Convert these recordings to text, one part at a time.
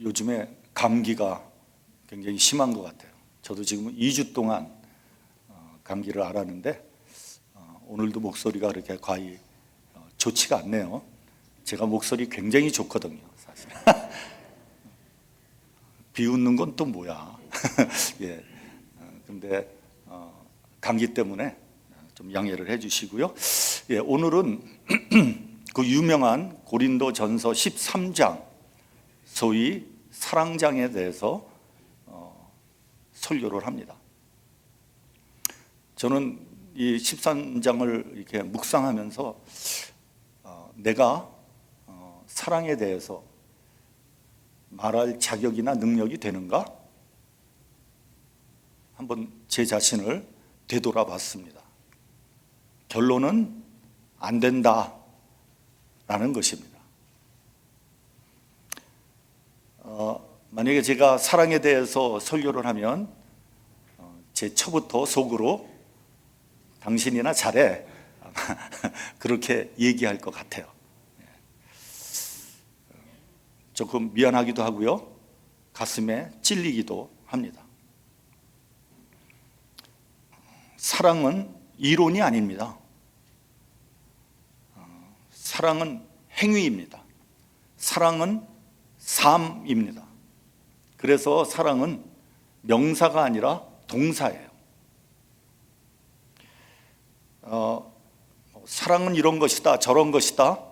요즘에 감기가 굉장히 심한 것 같아요. 저도 지금 2주 동안 감기를 앓았는데 오늘도 목소리가 그렇게 과히 좋지가 않네요. 제가 목소리 굉장히 좋거든요, 사실. 비웃는 건 또 뭐야. 예. 근데 감기 때문에 좀 양해를 해주시고요. 예, 오늘은 그 유명한 고린도전서 13장, 소위 사랑장에 대해서 설교를 합니다. 저는 이 13장을 이렇게 묵상하면서 내가 사랑에 대해서 말할 자격이나 능력이 되는가? 한번 제 자신을 되돌아봤습니다. 결론은 안 된다라는 것입니다. 만약에 제가 사랑에 대해서 설교를 하면 제 처부터 속으로 당신이나 잘해 그렇게 얘기할 것 같아요. 조금 미안하기도 하고요, 가슴에 찔리기도 합니다. 사랑은 이론이 아닙니다. 사랑은 행위입니다. 사랑은 삶입니다. 그래서 사랑은 명사가 아니라 동사예요. 사랑은 이런 것이다, 저런 것이다,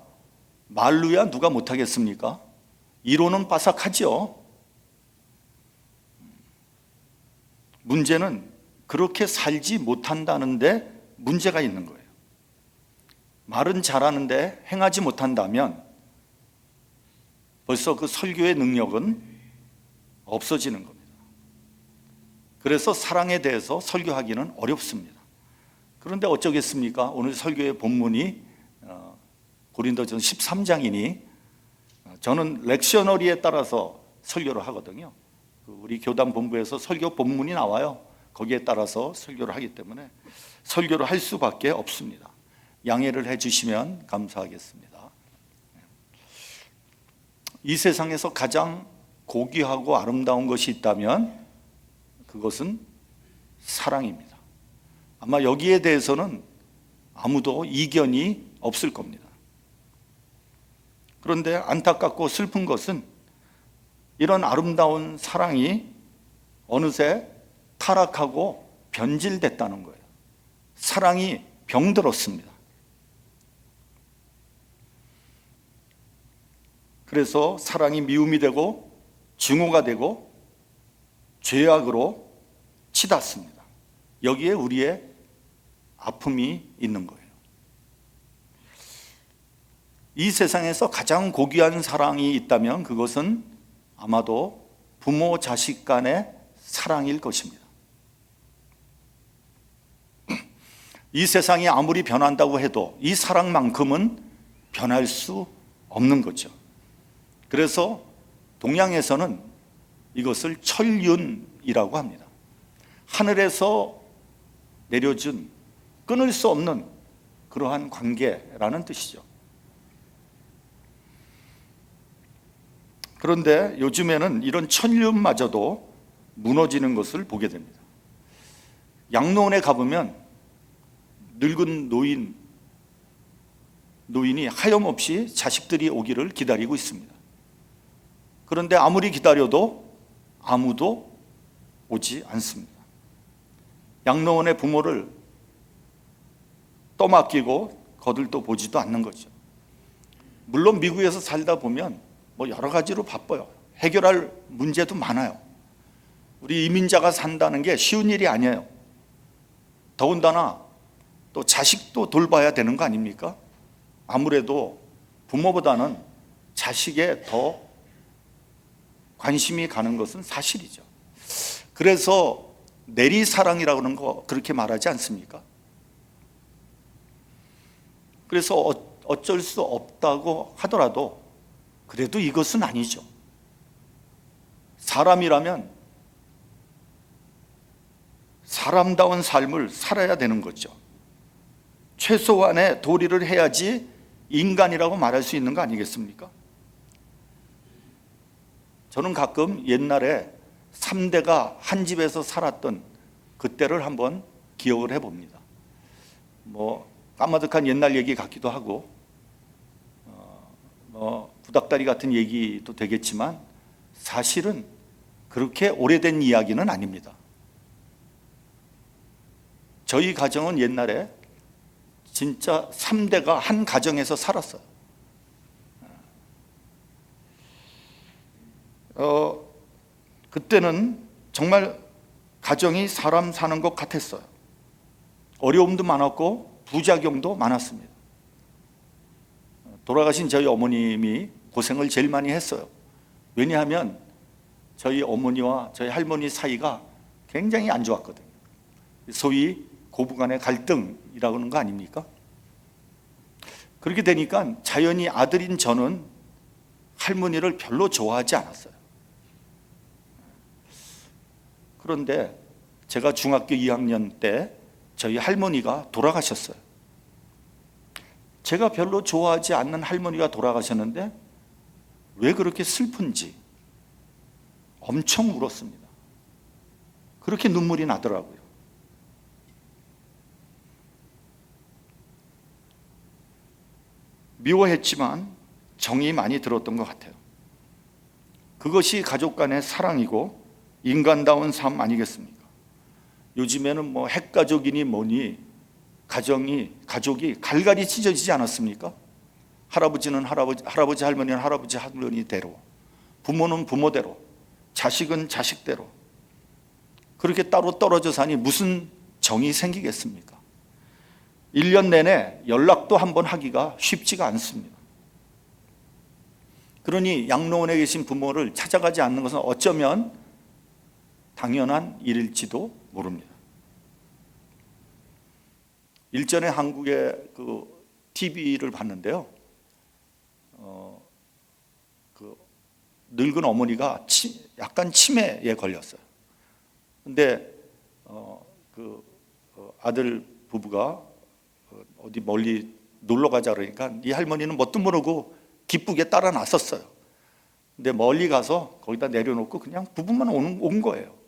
말로야 누가 못하겠습니까? 이론은 빠삭하죠. 문제는 그렇게 살지 못한다는데 문제가 있는 거예요. 말은 잘하는데 행하지 못한다면 벌써 그 설교의 능력은 없어지는 겁니다. 그래서 사랑에 대해서 설교하기는 어렵습니다. 그런데 어쩌겠습니까? 오늘 설교의 본문이 고린도전서 13장이니 저는 렉셔너리에 따라서 설교를 하거든요. 우리 교단 본부에서 설교 본문이 나와요. 거기에 따라서 설교를 하기 때문에 설교를 할 수밖에 없습니다. 양해를 해주시면 감사하겠습니다. 이 세상에서 가장 고귀하고 아름다운 것이 있다면 그것은 사랑입니다. 아마 여기에 대해서는 아무도 이견이 없을 겁니다. 그런데 안타깝고 슬픈 것은 이런 아름다운 사랑이 어느새 타락하고 변질됐다는 거예요. 사랑이 병들었습니다. 그래서 사랑이 미움이 되고 증오가 되고 죄악으로 치닫습니다. 여기에 우리의 아픔이 있는 거예요. 이 세상에서 가장 고귀한 사랑이 있다면 그것은 아마도 부모 자식 간의 사랑일 것입니다. 이 세상이 아무리 변한다고 해도 이 사랑만큼은 변할 수 없는 거죠. 그래서 동양에서는 이것을 천륜이라고 합니다. 하늘에서 내려준 끊을 수 없는 그러한 관계라는 뜻이죠. 그런데 요즘에는 이런 천륜마저도 무너지는 것을 보게 됩니다. 양로원에 가보면 늙은 노인이 하염없이 자식들이 오기를 기다리고 있습니다. 그런데 아무리 기다려도 아무도 오지 않습니다. 양로원의 부모를 떠맡기고 거들떠 보지도 않는 거죠. 물론 미국에서 살다 보면 여러 가지로 바빠요. 해결할 문제도 많아요. 우리 이민자가 산다는 게 쉬운 일이 아니에요. 더군다나 또 자식도 돌봐야 되는 거 아닙니까? 아무래도 부모보다는 자식에 더 관심이 가는 것은 사실이죠. 그래서 내리사랑이라고 하는 거 그렇게 말하지 않습니까? 그래서 어쩔 수 없다고 하더라도 그래도 이것은 아니죠. 사람이라면 사람다운 삶을 살아야 되는 거죠. 최소한의 도리를 해야지 인간이라고 말할 수 있는 거 아니겠습니까? 저는 가끔 옛날에 3대가 한 집에서 살았던 그때를 한번 기억을 해봅니다. 뭐 까마득한 옛날 얘기 같기도 하고 구닥다리 같은 얘기도 되겠지만 사실은 그렇게 오래된 이야기는 아닙니다. 저희 가정은 옛날에 진짜 3대가 한 가정에서 살았어요. 그때는 정말 가정이 사람 사는 것 같았어요. 어려움도 많았고 부작용도 많았습니다. 돌아가신 저희 어머님이 고생을 제일 많이 했어요. 왜냐하면 저희 어머니와 저희 할머니 사이가 굉장히 안 좋았거든요. 소위 고부간의 갈등이라고 하는 거 아닙니까? 그렇게 되니까 자연히 아들인 저는 할머니를 별로 좋아하지 않았어요. 그런데 제가 중학교 2학년 때 저희 할머니가 돌아가셨어요. 제가 별로 좋아하지 않는 할머니가 돌아가셨는데 왜 그렇게 슬픈지 엄청 울었습니다. 그렇게 눈물이 나더라고요. 미워했지만 정이 많이 들었던 것 같아요. 그것이 가족 간의 사랑이고 인간다운 삶 아니겠습니까? 요즘에는 뭐 핵가족이니 뭐니 가족이 갈갈이 찢어지지 않았습니까? 할아버지는 할아버지 할머니는 할아버지 할머니대로, 부모는 부모대로, 자식은 자식대로 그렇게 따로 떨어져 사니 무슨 정이 생기겠습니까? 1년 내내 연락도 한번 하기가 쉽지가 않습니다. 그러니 양로원에 계신 부모를 찾아가지 않는 것은 어쩌면 당연한 일일지도 모릅니다. 일전에 한국의 TV를 봤는데요. 늙은 어머니가 약간 치매에 걸렸어요. 근데 아들 부부가 어디 멀리 놀러 가자 그러니까 이 할머니는 뭣도 모르고 기쁘게 따라 나섰어요. 근데 멀리 가서 거기다 내려놓고 그냥 부부만 온 거예요.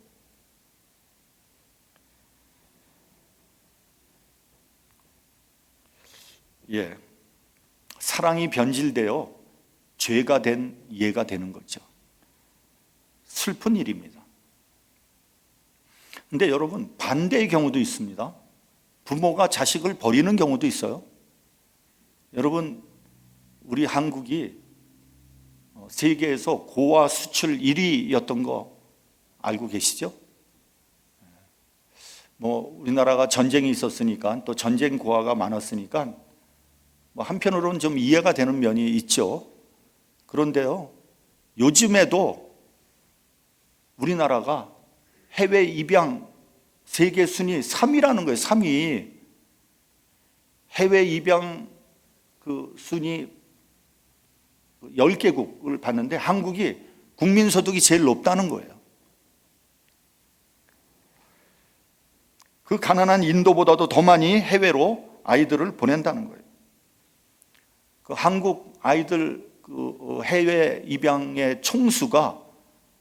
예, 사랑이 변질되어 죄가 된 예가 되는 거죠. 슬픈 일입니다. 근데 여러분, 반대의 경우도 있습니다. 부모가 자식을 버리는 경우도 있어요. 여러분, 우리 한국이 세계에서 고아 수출 1위였던 거 알고 계시죠? 뭐 우리나라가 전쟁이 있었으니까 또 전쟁 고아가 많았으니까 뭐 한편으로는 좀 이해가 되는 면이 있죠. 그런데요, 요즘에도 우리나라가 해외 입양 세계 순위 3위라는 거예요. 3위. 해외 입양 순위 10개국을 봤는데 한국이 국민소득이 제일 높다는 거예요. 그 가난한 인도보다도 더 많이 해외로 아이들을 보낸다는 거예요. 그 한국 아이들 해외 입양의 총수가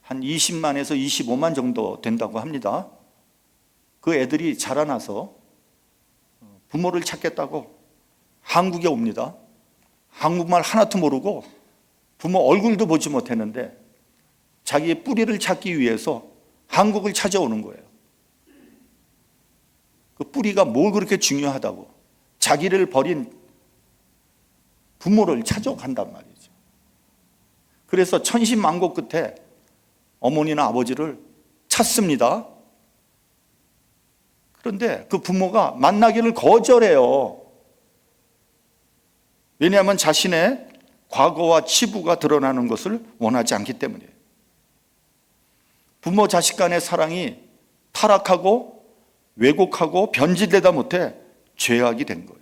한 20만에서 25만 정도 된다고 합니다. 그 애들이 자라나서 부모를 찾겠다고 한국에 옵니다. 한국말 하나도 모르고 부모 얼굴도 보지 못했는데 자기의 뿌리를 찾기 위해서 한국을 찾아오는 거예요. 그 뿌리가 뭘 그렇게 중요하다고 자기를 버린 부모를 찾아간단 말이죠. 그래서 천신만고 끝에 어머니나 아버지를 찾습니다. 그런데 그 부모가 만나기를 거절해요. 왜냐하면 자신의 과거와 치부가 드러나는 것을 원하지 않기 때문이에요. 부모 자식 간의 사랑이 타락하고 왜곡하고 변질되다 못해 죄악이 된 거예요.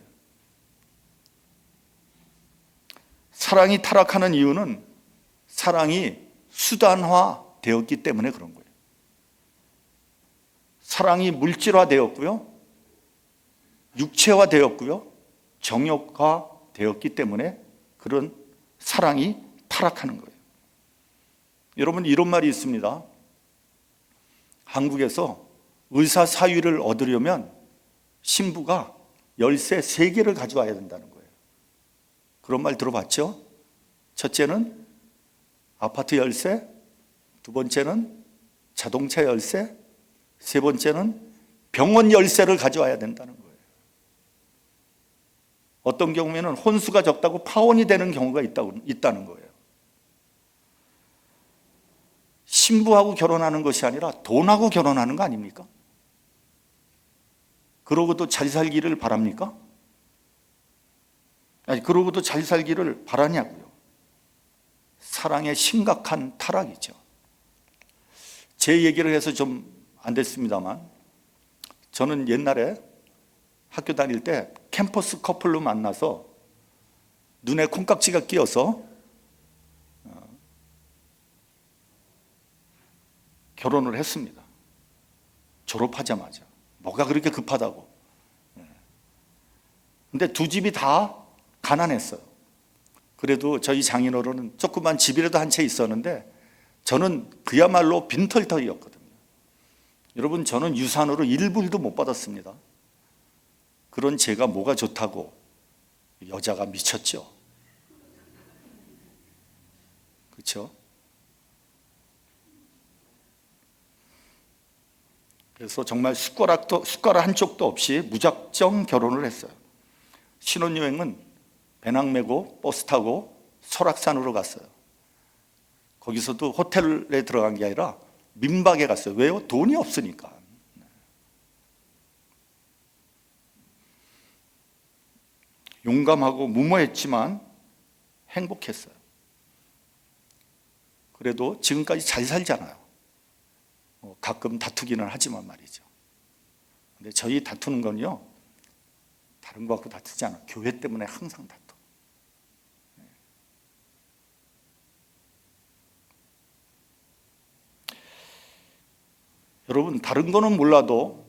사랑이 타락하는 이유는 사랑이 수단화 되었기 때문에 그런 거예요. 사랑이 물질화 되었고요, 육체화 되었고요, 정욕화 되었기 때문에 그런 사랑이 타락하는 거예요. 여러분, 이런 말이 있습니다. 한국에서 의사 사위를 얻으려면 신부가 열쇠 3개를 가져와야 된다는 거예요. 그런 말 들어봤죠? 첫째는 아파트 열쇠, 두 번째는 자동차 열쇠, 세 번째는 병원 열쇠를 가져와야 된다는 거예요. 어떤 경우에는 혼수가 적다고 파혼이 되는 경우가 있다는 거예요. 신부하고 결혼하는 것이 아니라 돈하고 결혼하는 거 아닙니까? 그러고도 잘 살기를 바랍니까? 아니, 그러고도 잘 살기를 바라냐고요. 사랑의 심각한 타락이죠. 제 얘기를 해서 좀 안 됐습니다만, 저는 옛날에 학교 다닐 때 캠퍼스 커플로 만나서 눈에 콩깍지가 끼어서 결혼을 했습니다. 졸업하자마자. 뭐가 그렇게 급하다고. 근데 두 집이 다 가난했어요. 그래도 저희 장인어른은 조그만 집이라도 한 채 있었는데 저는 그야말로 빈털터리였거든요. 여러분, 저는 유산으로 1불도 못 받았습니다. 그런 제가 뭐가 좋다고. 여자가 미쳤죠. 그렇죠? 그래서 정말 숟가락 한 쪽도 없이 무작정 결혼을 했어요. 신혼여행은 배낭 메고 버스 타고 설악산으로 갔어요. 거기서도 호텔에 들어간 게 아니라 민박에 갔어요. 왜요? 돈이 없으니까. 용감하고 무모했지만 행복했어요. 그래도 지금까지 잘 살잖아요. 가끔 다투기는 하지만 말이죠. 근데 저희 다투는 건요, 다른 거 갖고 다투지 않아요. 교회 때문에 항상 다투. 여러분, 다른 거는 몰라도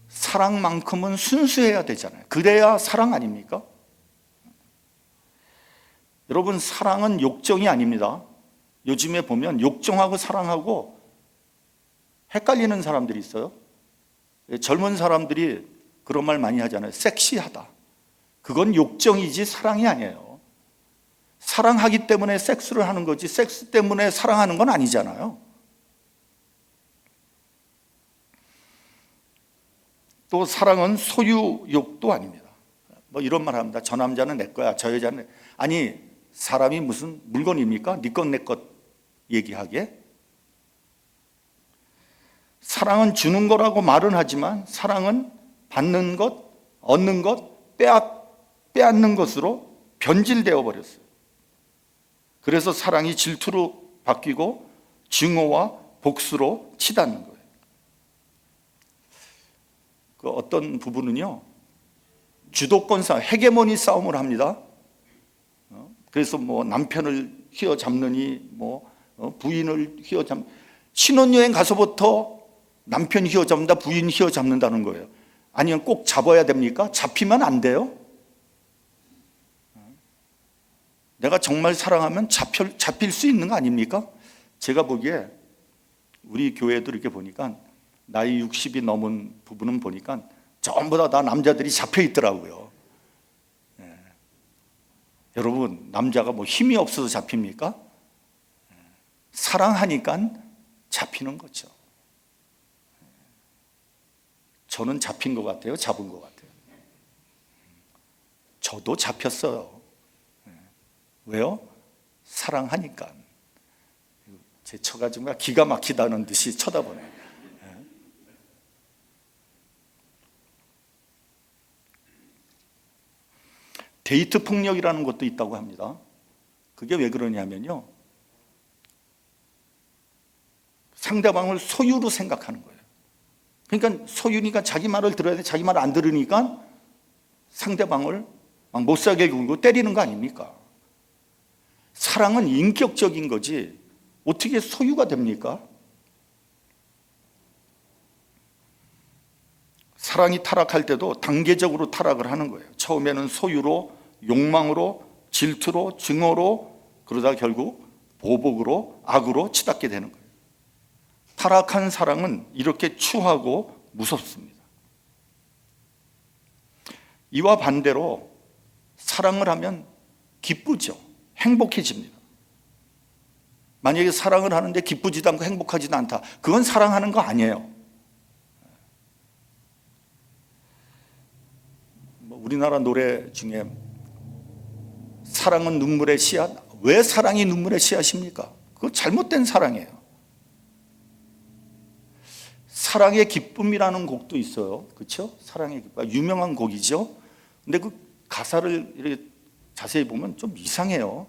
사랑만큼은 순수해야 되잖아요. 그래야 사랑 아닙니까? 여러분, 사랑은 욕정이 아닙니다. 요즘에 보면 욕정하고 사랑하고 헷갈리는 사람들이 있어요. 젊은 사람들이 그런 말 많이 하잖아요. 섹시하다. 그건 욕정이지 사랑이 아니에요. 사랑하기 때문에 섹스를 하는 거지 섹스 때문에 사랑하는 건 아니잖아요. 또 사랑은 소유욕도 아닙니다. 뭐 이런 말 합니다. 저 남자는 내 거야, 저 여자는 아니, 사람이 무슨 물건입니까? 네 것 내 것 얘기하게. 사랑은 주는 거라고 말은 하지만 사랑은 받는 것, 얻는 것, 빼앗는 것으로 변질되어 버렸어요. 그래서 사랑이 질투로 바뀌고 증오와 복수로 치닫는 거예요. 그 어떤 부부는요, 주도권 싸움, 헤게모니 싸움을 합니다. 그래서 뭐 남편을 휘어잡느니 뭐 부인을 신혼여행 가서부터 남편 휘어잡는다, 부인 휘어잡는다는 거예요. 아니면 꼭 잡아야 됩니까? 잡히면 안 돼요. 내가 정말 사랑하면 잡힐 수 있는 거 아닙니까? 제가 보기에 우리 교회도 이렇게 보니까 나이 60이 넘은 부부는 보니까 전부 다 남자들이 잡혀 있더라고요. 여러분, 남자가 뭐 힘이 없어서 잡힙니까? 사랑하니까 잡히는 거죠. 저는 잡힌 것 같아요? 잡은 것 같아요? 저도 잡혔어요. 왜요? 사랑하니까. 제 처가지가 기가 막히다는 듯이 쳐다보네. 데이트 폭력이라는 것도 있다고 합니다. 그게 왜 그러냐면요, 상대방을 소유로 생각하는 거예요. 그러니까 소유니까 자기 말을 들어야 돼. 자기 말 안 들으니까 상대방을 막 못 살게 굴고 때리는 거 아닙니까? 사랑은 인격적인 거지 어떻게 소유가 됩니까? 사랑이 타락할 때도 단계적으로 타락을 하는 거예요. 처음에는 소유로, 욕망으로, 질투로, 증오로, 그러다 결국 보복으로 악으로 치닫게 되는 거예요. 타락한 사랑은 이렇게 추하고 무섭습니다. 이와 반대로 사랑을 하면 기쁘죠. 행복해집니다. 만약에 사랑을 하는데 기쁘지도 않고 행복하지도 않다. 그건 사랑하는 거 아니에요. 우리나라 노래 중에 사랑은 눈물의 씨앗. 왜 사랑이 눈물의 씨앗입니까? 그거 잘못된 사랑이에요. 사랑의 기쁨이라는 곡도 있어요. 그렇죠? 사랑의 기쁨. 유명한 곡이죠. 근데 그 가사를 이렇게 자세히 보면 좀 이상해요.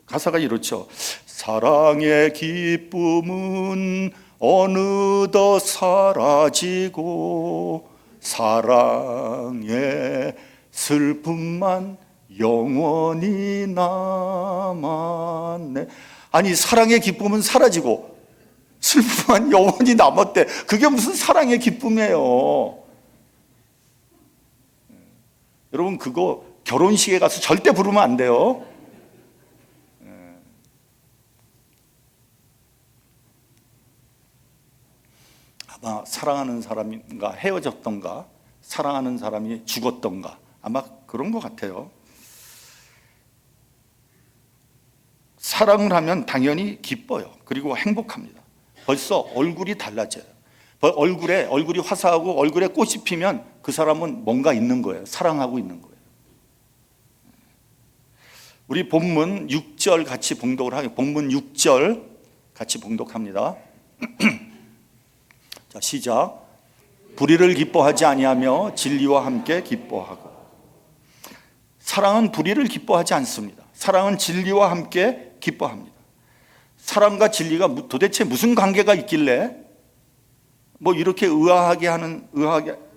가사가 이렇죠. 사랑의 기쁨은 어느덧 사라지고 사랑의 슬픔만 영원히 남았네. 아니, 사랑의 기쁨은 사라지고 슬픔만 영원히 남았대. 그게 무슨 사랑의 기쁨이에요? 여러분, 그거 결혼식에 가서 절대 부르면 안 돼요. 아마 사랑하는 사람인가 헤어졌던가 사랑하는 사람이 죽었던가 아마 그런 것 같아요. 사랑을 하면 당연히 기뻐요. 그리고 행복합니다. 벌써 얼굴이 달라져요. 얼굴이 화사하고 얼굴에 꽃이 피면 그 사람은 뭔가 있는 거예요. 사랑하고 있는 거예요. 우리 본문 6절 같이 봉독을 하겠습니다. 본문 6절 같이 봉독합니다. 자, 시작. 불의를 기뻐하지 아니하며 진리와 함께 기뻐하고. 사랑은 불의를 기뻐하지 않습니다. 사랑은 진리와 함께 기뻐합니다. 사랑과 진리가 도대체 무슨 관계가 있길래 뭐 이렇게 의아하게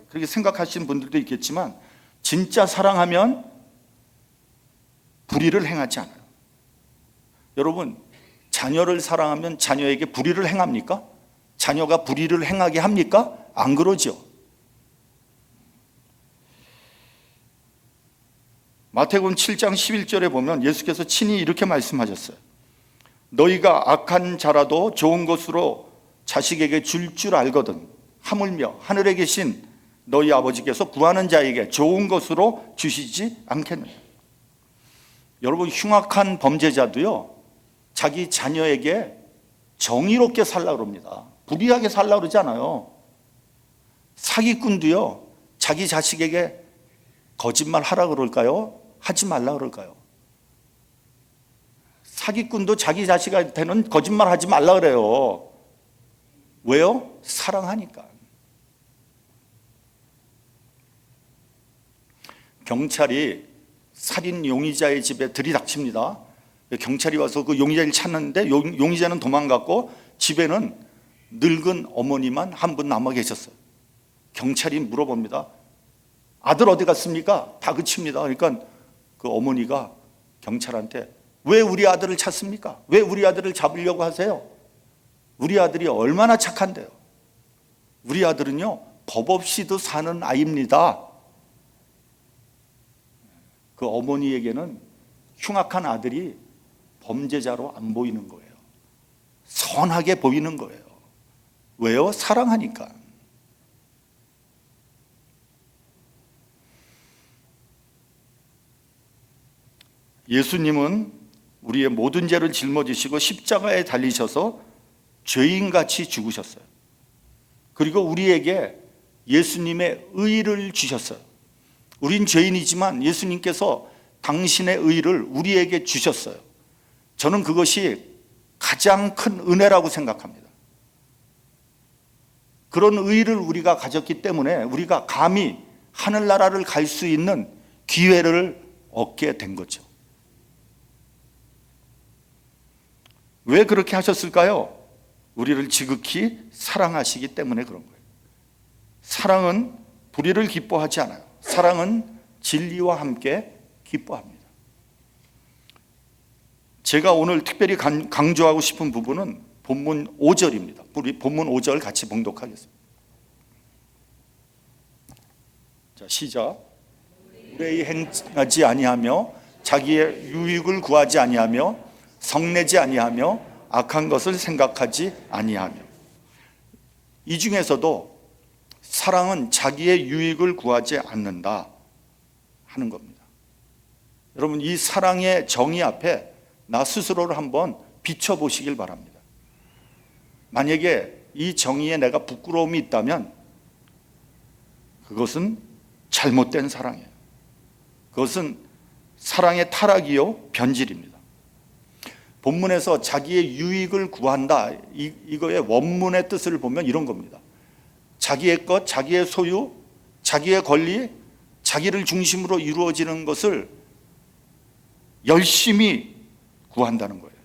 그렇게 생각하시는 분들도 있겠지만 진짜 사랑하면 불의를 행하지 않아요. 여러분, 자녀를 사랑하면 자녀에게 불의를 행합니까? 자녀가 불의를 행하게 합니까? 안 그러죠. 마태복음 7장 11절에 보면 예수께서 친히 이렇게 말씀하셨어요. 너희가 악한 자라도 좋은 것으로 자식에게 줄 줄 알거든 하물며 하늘에 계신 너희 아버지께서 구하는 자에게 좋은 것으로 주시지 않겠느냐. 여러분, 흉악한 범죄자도요 자기 자녀에게 정의롭게 살려고 합니다. 불의하게 살려고 그러지 않아요. 사기꾼도요 자기 자식에게 거짓말 하라 그럴까요? 하지 말라 그럴까요? 사기꾼도 자기 자식한테는 거짓말 하지 말라 그래요. 왜요? 사랑하니까. 경찰이 살인 용의자의 집에 들이닥칩니다. 경찰이 와서 그 용의자를 찾는데 용의자는 도망갔고 집에는 늙은 어머니만 한 분 남아 계셨어요. 경찰이 물어봅니다. 아들 어디 갔습니까? 다그칩니다. 그러니까 그 어머니가 경찰한테 왜 우리 아들을 찾습니까? 왜 우리 아들을 잡으려고 하세요? 우리 아들이 얼마나 착한데요. 우리 아들은요 법 없이도 사는 아이입니다. 그 어머니에게는 흉악한 아들이 범죄자로 안 보이는 거예요. 선하게 보이는 거예요. 왜요? 사랑하니까. 예수님은 우리의 모든 죄를 짊어지시고 십자가에 달리셔서 죄인같이 죽으셨어요. 그리고 우리에게 예수님의 의를 주셨어요. 우린 죄인이지만 예수님께서 당신의 의를 우리에게 주셨어요. 저는 그것이 가장 큰 은혜라고 생각합니다. 그런 의를 우리가 가졌기 때문에 우리가 감히 하늘나라를 갈 수 있는 기회를 얻게 된 거죠. 왜 그렇게 하셨을까요? 우리를 지극히 사랑하시기 때문에 그런 거예요. 사랑은 불의를 기뻐하지 않아요. 사랑은 진리와 함께 기뻐합니다. 제가 오늘 특별히 강조하고 싶은 부분은 본문 5절입니다. 우리 본문 5절 같이 봉독하겠습니다. 자, 시작. 불의히 행하지 아니하며 자기의 유익을 구하지 아니하며 성내지 아니하며 악한 것을 생각하지 아니하며. 이 중에서도 사랑은 자기의 유익을 구하지 않는다 하는 겁니다. 여러분, 이 사랑의 정의 앞에 나 스스로를 한번 비춰보시길 바랍니다. 만약에 이 정의에 내가 부끄러움이 있다면 그것은 잘못된 사랑이에요. 그것은 사랑의 타락이요 변질입니다. 본문에서 자기의 유익을 구한다, 이거의 원문의 뜻을 보면 이런 겁니다. 자기의 것, 자기의 소유, 자기의 권리, 자기를 중심으로 이루어지는 것을 열심히 구한다는 거예요.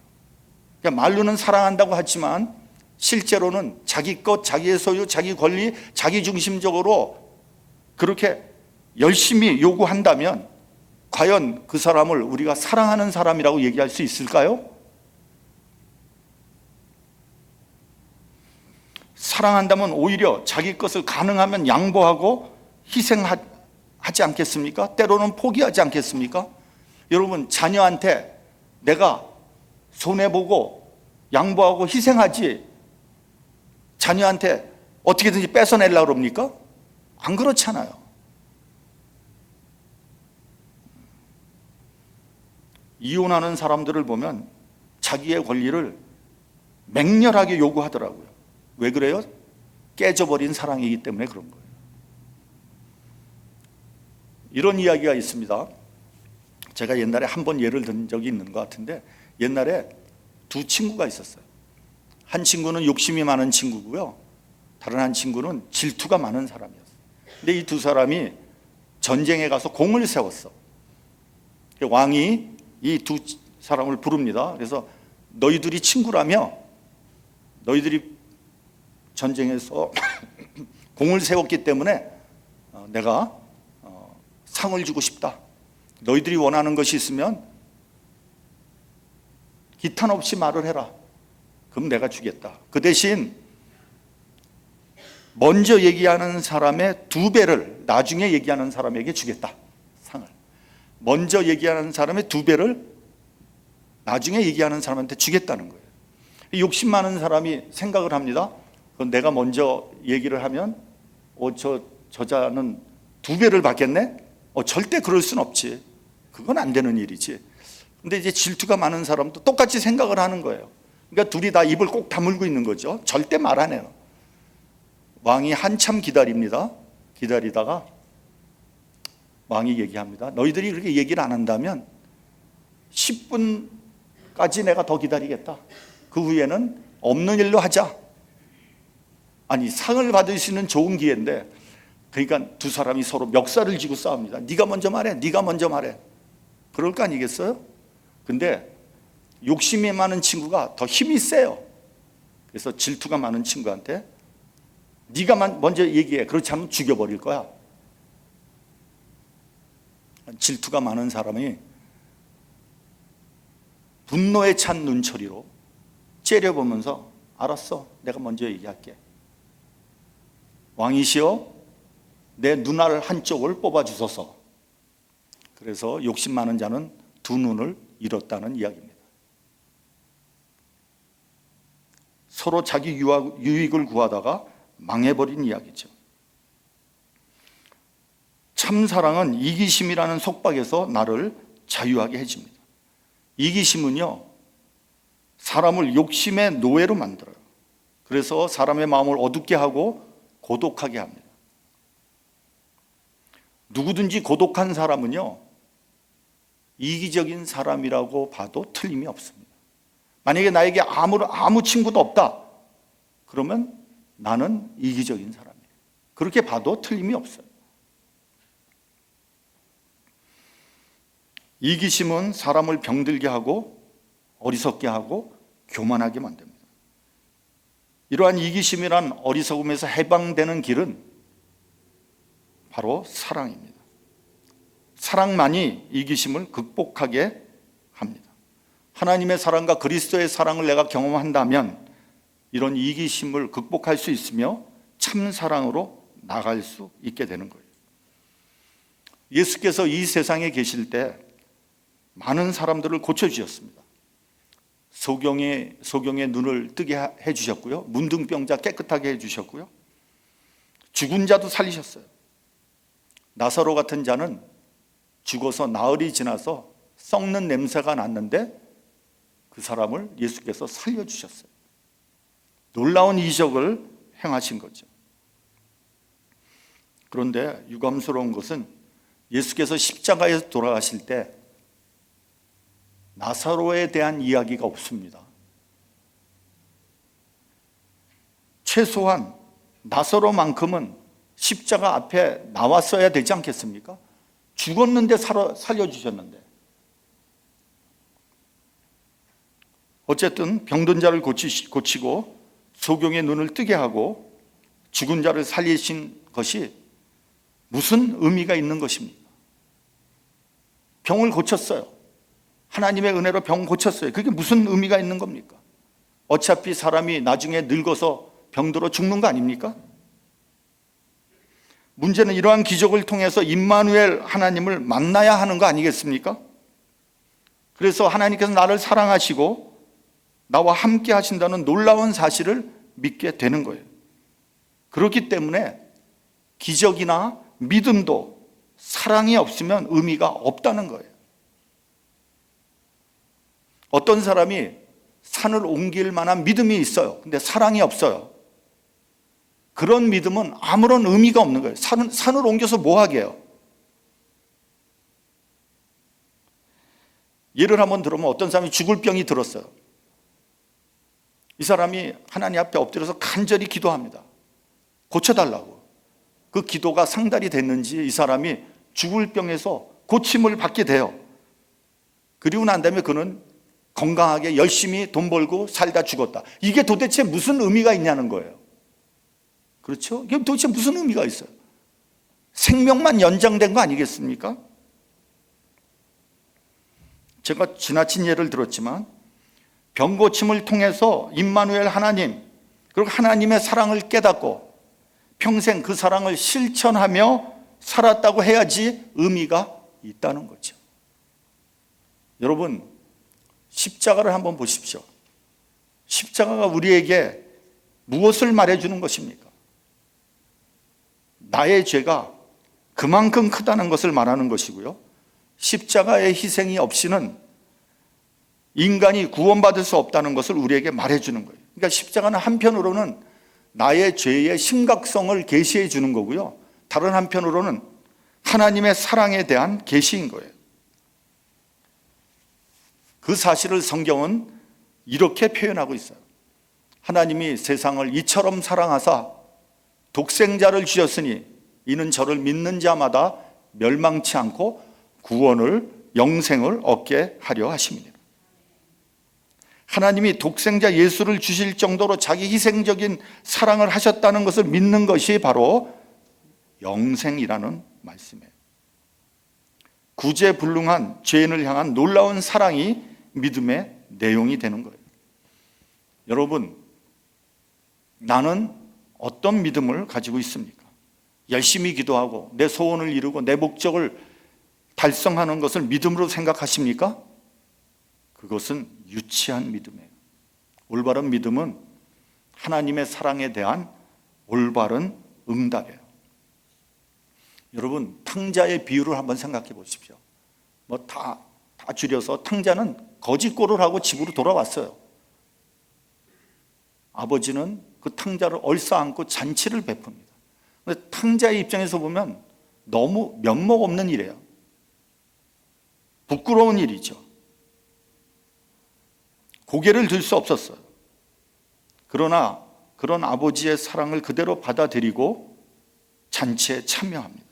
그러니까 말로는 사랑한다고 하지만 실제로는 자기 것, 자기의 소유, 자기 권리, 자기 중심적으로 그렇게 열심히 요구한다면 과연 그 사람을 우리가 사랑하는 사람이라고 얘기할 수 있을까요? 사랑한다면 오히려 자기 것을 가능하면 양보하고 희생하지 않겠습니까? 때로는 포기하지 않겠습니까? 여러분, 자녀한테 내가 손해보고 양보하고 희생하지 자녀한테 어떻게든지 뺏어내려고 그럽니까? 안 그렇잖아요. 이혼하는 사람들을 보면 자기의 권리를 맹렬하게 요구하더라고요. 왜 그래요? 깨져버린 사랑이기 때문에 그런 거예요. 이런 이야기가 있습니다. 제가 옛날에 한 번 예를 든 적이 있는 것 같은데, 옛날에 두 친구가 있었어요. 한 친구는 욕심이 많은 친구고요, 다른 한 친구는 질투가 많은 사람이었어요. 근데 이 두 사람이 전쟁에 가서 공을 세웠어. 왕이 이 두 사람을 부릅니다. 그래서 너희들이 친구라며, 너희들이 전쟁에서 공을 세웠기 때문에 내가 상을 주고 싶다. 너희들이 원하는 것이 있으면 기탄 없이 말을 해라. 그럼 내가 주겠다. 그 대신 먼저 얘기하는 사람의 2배를 나중에 얘기하는 사람에게 주겠다. 상을. 먼저 얘기하는 사람의 2배를 나중에 얘기하는 사람한테 주겠다는 거예요. 욕심 많은 사람이 생각을 합니다. 내가 먼저 얘기를 하면 저자는 2배를 받겠네? 절대 그럴 순 없지. 그건 안 되는 일이지. 근데 이제 질투가 많은 사람도 똑같이 생각을 하는 거예요. 그러니까 둘이 다 입을 꼭 다물고 있는 거죠. 절대 말 안 해요. 왕이 한참 기다립니다. 기다리다가 왕이 얘기합니다. 너희들이 그렇게 얘기를 안 한다면 10분까지 내가 더 기다리겠다. 그 후에는 없는 일로 하자. 아니, 상을 받을 수 있는 좋은 기회인데, 그러니까 두 사람이 서로 멱살을 쥐고 싸웁니다. 네가 먼저 말해, 네가 먼저 말해. 그럴 거 아니겠어요? 근데 욕심이 많은 친구가 더 힘이 세요. 그래서 질투가 많은 친구한테 네가 먼저 얘기해. 그렇지 않으면 죽여버릴 거야. 질투가 많은 사람이 분노에 찬 눈초리로 째려보면서 알았어, 내가 먼저 얘기할게. 왕이시여, 내 눈알 한쪽을 뽑아주소서. 그래서 욕심 많은 자는 2눈을 잃었다는 이야기입니다. 서로 자기 유익을 구하다가 망해버린 이야기죠. 참사랑은 이기심이라는 속박에서 나를 자유하게 해줍니다. 이기심은요, 사람을 욕심의 노예로 만들어요. 그래서 사람의 마음을 어둡게 하고 고독하게 합니다. 누구든지 고독한 사람은요, 이기적인 사람이라고 봐도 틀림이 없습니다. 만약에 나에게 아무 친구도 없다, 그러면 나는 이기적인 사람이에요. 그렇게 봐도 틀림이 없어요. 이기심은 사람을 병들게 하고 어리석게 하고 교만하게 만듭니다. 이러한 이기심이란 어리석음에서 해방되는 길은 바로 사랑입니다. 사랑만이 이기심을 극복하게 합니다. 하나님의 사랑과 그리스도의 사랑을 내가 경험한다면 이런 이기심을 극복할 수 있으며 참 사랑으로 나갈 수 있게 되는 거예요. 예수께서 이 세상에 계실 때 많은 사람들을 고쳐주셨습니다. 소경의 눈을 뜨게 해주셨고요. 문둥병자 깨끗하게 해주셨고요. 죽은 자도 살리셨어요. 나사로 같은 자는 죽어서 나흘이 지나서 썩는 냄새가 났는데 그 사람을 예수께서 살려주셨어요. 놀라운 이적을 행하신 거죠. 그런데 유감스러운 것은 예수께서 십자가에서 돌아가실 때 나사로에 대한 이야기가 없습니다. 최소한 나사로만큼은 십자가 앞에 나왔어야 되지 않겠습니까? 죽었는데 살려주셨는데. 어쨌든 병든 자를 고치고 소경의 눈을 뜨게 하고 죽은 자를 살리신 것이 무슨 의미가 있는 것입니까? 병을 고쳤어요. 하나님의 은혜로 병 고쳤어요. 그게 무슨 의미가 있는 겁니까? 어차피 사람이 나중에 늙어서 병들어 죽는 거 아닙니까? 문제는 이러한 기적을 통해서 임마누엘 하나님을 만나야 하는 거 아니겠습니까? 그래서 하나님께서 나를 사랑하시고 나와 함께 하신다는 놀라운 사실을 믿게 되는 거예요. 그렇기 때문에 기적이나 믿음도 사랑이 없으면 의미가 없다는 거예요. 어떤 사람이 산을 옮길 만한 믿음이 있어요. 근데 사랑이 없어요. 그런 믿음은 아무런 의미가 없는 거예요. 산을 옮겨서 뭐 하게요? 예를 한번 들어보면 어떤 사람이 죽을 병이 들었어요. 이 사람이 하나님 앞에 엎드려서 간절히 기도합니다. 고쳐달라고. 그 기도가 상달이 됐는지 이 사람이 죽을 병에서 고침을 받게 돼요. 그리고 난 다음에 그는 건강하게 열심히 돈 벌고 살다 죽었다. 이게 도대체 무슨 의미가 있냐는 거예요. 그렇죠? 이게 도대체 무슨 의미가 있어요? 생명만 연장된 거 아니겠습니까? 제가 지나친 예를 들었지만 병 고침을 통해서 임마누엘 하나님, 그리고 하나님의 사랑을 깨닫고 평생 그 사랑을 실천하며 살았다고 해야지 의미가 있다는 거죠. 여러분, 십자가를 한번 보십시오. 십자가가 우리에게 무엇을 말해주는 것입니까? 나의 죄가 그만큼 크다는 것을 말하는 것이고요. 십자가의 희생이 없이는 인간이 구원받을 수 없다는 것을 우리에게 말해주는 거예요. 그러니까 십자가는 한편으로는 나의 죄의 심각성을 계시해 주는 거고요. 다른 한편으로는 하나님의 사랑에 대한 계시인 거예요. 그 사실을 성경은 이렇게 표현하고 있어요. 하나님이 세상을 이처럼 사랑하사 독생자를 주셨으니 이는 저를 믿는 자마다 멸망치 않고 구원을 영생을 얻게 하려 하심이니라. 하나님이 독생자 예수를 주실 정도로 자기 희생적인 사랑을 하셨다는 것을 믿는 것이 바로 영생이라는 말씀이에요. 구제불능한 죄인을 향한 놀라운 사랑이 믿음의 내용이 되는 거예요. 여러분, 나는 어떤 믿음을 가지고 있습니까? 열심히 기도하고 내 소원을 이루고 내 목적을 달성하는 것을 믿음으로 생각하십니까? 그것은 유치한 믿음이에요. 올바른 믿음은 하나님의 사랑에 대한 올바른 응답이에요. 여러분, 탕자의 비유를 한번 생각해 보십시오. 다 줄여서 탕자는 거짓골을 하고 집으로 돌아왔어요. 아버지는 그 탕자를 얼싸안고 잔치를 베풉니다. 근데 탕자의 입장에서 보면 너무 면목 없는 일이에요. 부끄러운 일이죠. 고개를 들 수 없었어요. 그러나 그런 아버지의 사랑을 그대로 받아들이고 잔치에 참여합니다.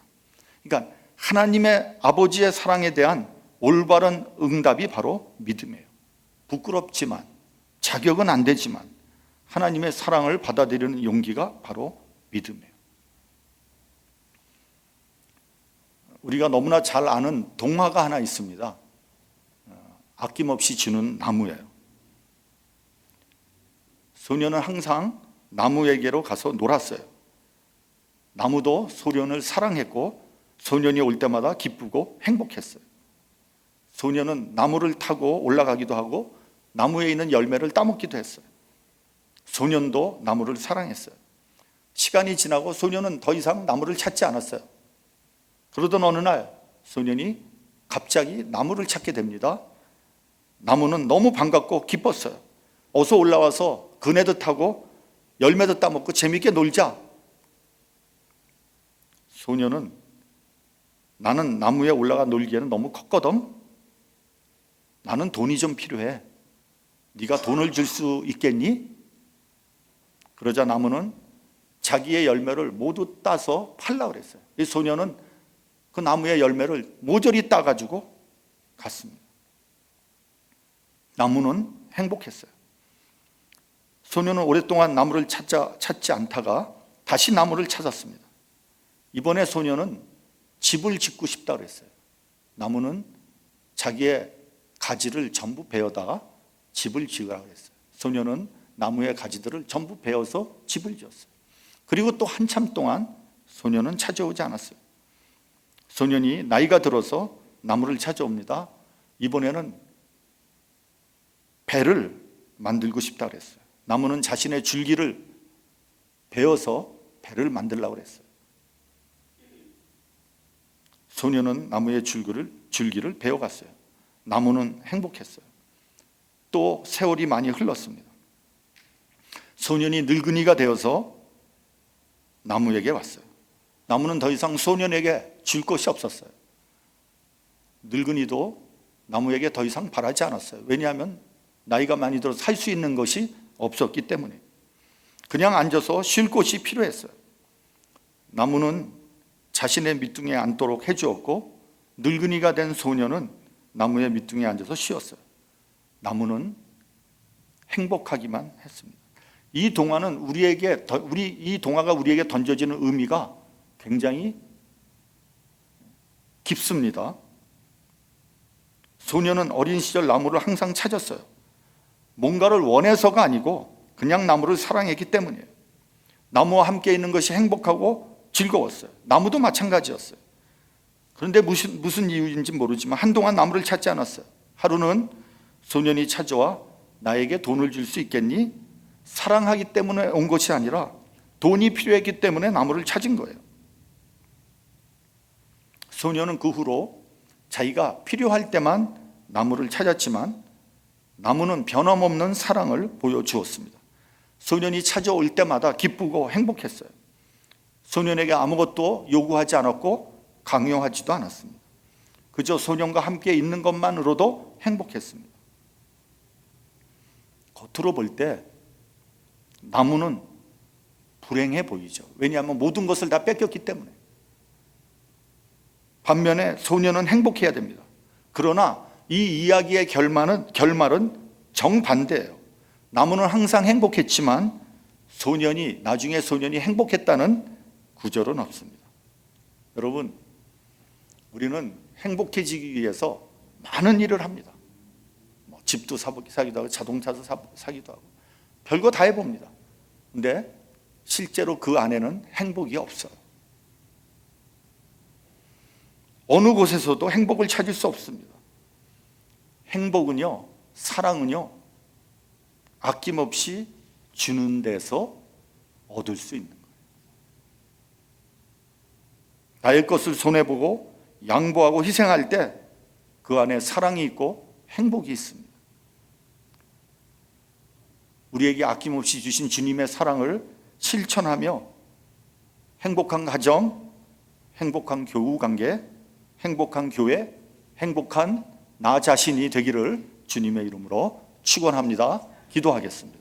그러니까 하나님의 아버지의 사랑에 대한 올바른 응답이 바로 믿음이에요. 부끄럽지만, 자격은 안 되지만 하나님의 사랑을 받아들이는 용기가 바로 믿음이에요. 우리가 너무나 잘 아는 동화가 하나 있습니다. 아낌없이 주는 나무예요. 소년은 항상 나무에게로 가서 놀았어요. 나무도 소년을 사랑했고 소년이 올 때마다 기쁘고 행복했어요. 소년은 나무를 타고 올라가기도 하고 나무에 있는 열매를 따먹기도 했어요. 소년도 나무를 사랑했어요. 시간이 지나고 소년은 더 이상 나무를 찾지 않았어요. 그러던 어느 날 소년이 갑자기 나무를 찾게 됩니다. 나무는 너무 반갑고 기뻤어요. 어서 올라와서 그네도 타고 열매도 따먹고 재밌게 놀자. 소년은 나는 나무에 올라가 놀기에는 너무 컸거든. 나는 돈이 좀 필요해. 네가 돈을 줄 수 있겠니? 그러자 나무는 자기의 열매를 모두 따서 팔라고 그랬어요. 이 소년은 그 나무의 열매를 모조리 따가지고 갔습니다. 나무는 행복했어요. 소년은 오랫동안 나무를 찾지 않다가 다시 나무를 찾았습니다. 이번에 소년은 집을 짓고 싶다 그랬어요. 나무는 자기의 가지를 전부 베어다가 집을 지으라고 그랬어요. 소년은 나무의 가지들을 전부 베어서 집을 지었어요. 그리고 또 한참 동안 소년은 찾아오지 않았어요. 소년이 나이가 들어서 나무를 찾아옵니다. 이번에는 배를 만들고 싶다 그랬어요. 나무는 자신의 줄기를 베어서 배를 만들려고 그랬어요. 소년은 나무의 줄기를 베어갔어요. 나무는 행복했어요. 또 세월이 많이 흘렀습니다. 소년이 늙은이가 되어서 나무에게 왔어요. 나무는 더 이상 소년에게 줄 것이 없었어요. 늙은이도 나무에게 더 이상 바라지 않았어요. 왜냐하면 나이가 많이 들어서 살 수 있는 것이 없었기 때문에. 그냥 앉아서 쉴 곳이 필요했어요. 나무는 자신의 밑둥에 앉도록 해주었고 늙은이가 된 소년은 나무의 밑둥에 앉아서 쉬었어요. 나무는 행복하기만 했습니다. 이 동화가 우리에게 던져지는 의미가 굉장히 깊습니다. 소년은 어린 시절 나무를 항상 찾았어요. 뭔가를 원해서가 아니고 그냥 나무를 사랑했기 때문이에요. 나무와 함께 있는 것이 행복하고 즐거웠어요. 나무도 마찬가지였어요. 그런데 무슨 이유인지 모르지만 한동안 나무를 찾지 않았어요. 하루는 소년이 찾아와 나에게 돈을 줄 수 있겠니? 사랑하기 때문에 온 것이 아니라 돈이 필요했기 때문에 나무를 찾은 거예요. 소년은 그 후로 자기가 필요할 때만 나무를 찾았지만 나무는 변함없는 사랑을 보여주었습니다. 소년이 찾아올 때마다 기쁘고 행복했어요. 소년에게 아무것도 요구하지 않았고 강요하지도 않았습니다. 그저 소년과 함께 있는 것만으로도 행복했습니다. 겉으로 볼 때 나무는 불행해 보이죠. 왜냐하면 모든 것을 다 뺏겼기 때문에. 반면에 소년은 행복해야 됩니다. 그러나 이 이야기의 결말은 정반대예요. 나무는 항상 행복했지만 나중에 소년이 행복했다는 구절은 없습니다. 여러분, 우리는 행복해지기 위해서 많은 일을 합니다. 집도 사기도 하고 자동차도 사기도 하고 별거 다 해봅니다. 근데 실제로 그 안에는 행복이 없어요. 어느 곳에서도 행복을 찾을 수 없습니다. 행복은요, 사랑은요, 아낌없이 주는 데서 얻을 수 있는 거예요. 나의 것을 손해보고 양보하고 희생할 때 그 안에 사랑이 있고 행복이 있습니다. 우리에게 아낌없이 주신 주님의 사랑을 실천하며 행복한 가정, 행복한 교우 관계, 행복한 교회, 행복한 나 자신이 되기를 주님의 이름으로 축원합니다. 기도하겠습니다.